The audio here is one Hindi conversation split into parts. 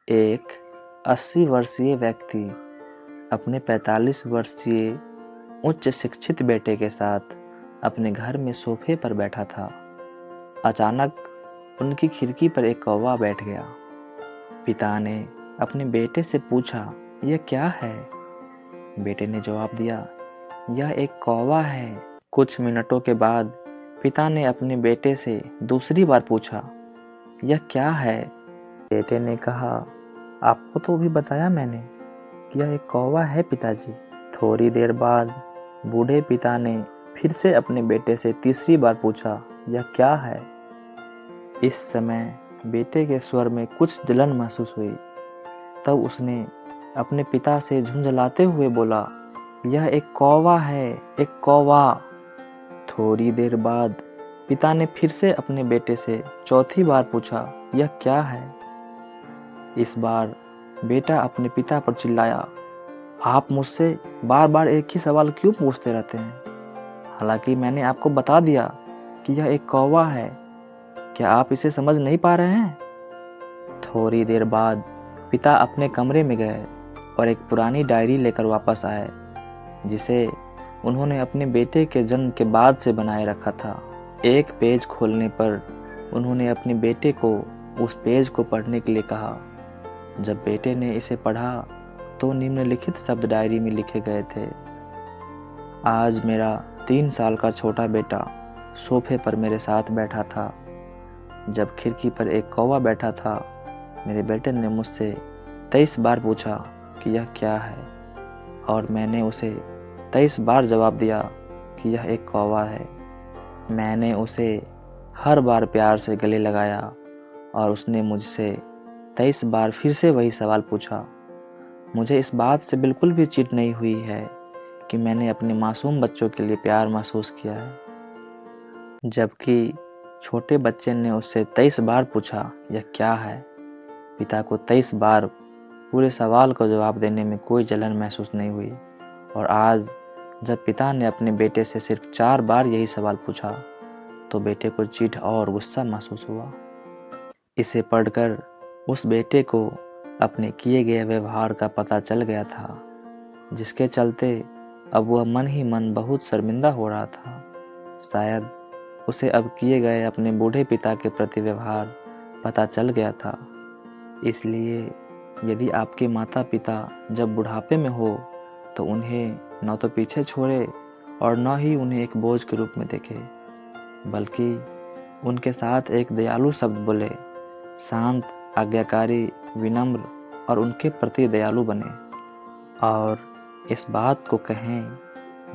एक 80 वर्षीय व्यक्ति अपने 45 वर्षीय उच्च शिक्षित बेटे के साथ अपने घर में सोफे पर बैठा था। अचानक उनकी खिड़की पर एक कौवा बैठ गया। पिता ने अपने बेटे से पूछा, यह क्या है? बेटे ने जवाब दिया, यह एक कौवा है। कुछ मिनटों के बाद पिता ने अपने बेटे से दूसरी बार पूछा, यह क्या है? बेटे ने कहा, आपको तो भी बताया मैंने कि यह एक कौवा है पिताजी। थोड़ी देर बाद बूढ़े पिता ने फिर से अपने बेटे से तीसरी बार पूछा, यह क्या है? इस समय बेटे के स्वर में कुछ जलन महसूस हुई। तब उसने अपने पिता से झुंझलाते हुए बोला, यह एक कौवा है, एक कौवा। थोड़ी देर बाद पिता ने फिर से अपने बेटे से चौथी बार पूछा, यह क्या है? इस बार बेटा अपने पिता पर चिल्लाया, आप मुझसे बार बार एक ही सवाल क्यों पूछते रहते हैं? हालांकि मैंने आपको बता दिया कि यह एक कौवा है। क्या आप इसे समझ नहीं पा रहे हैं? थोड़ी देर बाद पिता अपने कमरे में गए और एक पुरानी डायरी लेकर वापस आए, जिसे उन्होंने अपने बेटे के जन्म के बाद से बनाए रखा था। एक पेज खोलने पर उन्होंने अपने बेटे को उस पेज को पढ़ने के लिए कहा। जब बेटे ने इसे पढ़ा तो निम्नलिखित शब्द डायरी में लिखे गए थे, आज मेरा 3 साल का छोटा बेटा सोफे पर मेरे साथ बैठा था। जब खिड़की पर एक कौवा बैठा था, मेरे बेटे ने मुझसे 23 बार पूछा कि यह क्या है, और मैंने उसे 23 बार जवाब दिया कि यह एक कौवा है। मैंने उसे हर बार प्यार से गले लगाया और उसने मुझसे 23 बार फिर से वही सवाल पूछा। मुझे इस बात से बिल्कुल भी चिढ़ नहीं हुई है कि मैंने अपने मासूम बच्चों के लिए प्यार महसूस किया है, जबकि छोटे बच्चे ने उससे 23 बार पूछा, यह क्या है? पिता को 23 बार पूरे सवाल का जवाब देने में कोई जलन महसूस नहीं हुई, और आज जब पिता ने अपने बेटे से सिर्फ 4 बार यही सवाल पूछा तो बेटे को चिढ़ और गुस्सा महसूस हुआ। इसे पढ़कर उस बेटे को अपने किए गए व्यवहार का पता चल गया था, जिसके चलते अब वह मन ही मन बहुत शर्मिंदा हो रहा था। शायद उसे अब किए गए अपने बूढ़े पिता के प्रति व्यवहार पता चल गया था। इसलिए यदि आपके माता पिता जब बुढ़ापे में हो तो उन्हें न तो पीछे छोड़े और न ही उन्हें एक बोझ के रूप में देखे, बल्कि उनके साथ एक दयालु शब्द बोले, शांत, आज्ञाकारी, विनम्र और उनके प्रति दयालु बने। और इस बात को कहें,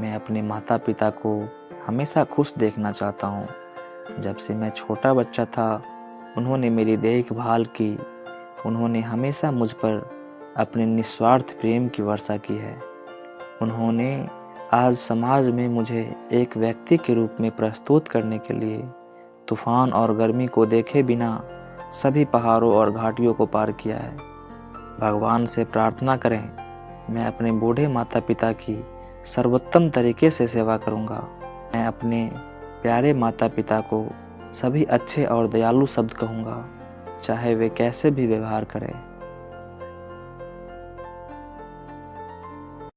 मैं अपने माता पिता को हमेशा खुश देखना चाहता हूँ। जब से मैं छोटा बच्चा था उन्होंने मेरी देखभाल की, उन्होंने हमेशा मुझ पर अपने निस्वार्थ प्रेम की वर्षा की है। उन्होंने आज समाज में मुझे एक व्यक्ति के रूप में प्रस्तुत करने के लिए तूफान और गर्मी को देखे बिना सभी पहाड़ों और घाटियों को पार किया है। भगवान से प्रार्थना करें, मैं अपने बूढ़े माता पिता की सर्वोत्तम तरीके से सेवा करूंगा। मैं अपने प्यारे माता पिता को सभी अच्छे और दयालु शब्द कहूंगा, चाहे वे कैसे भी व्यवहार करें।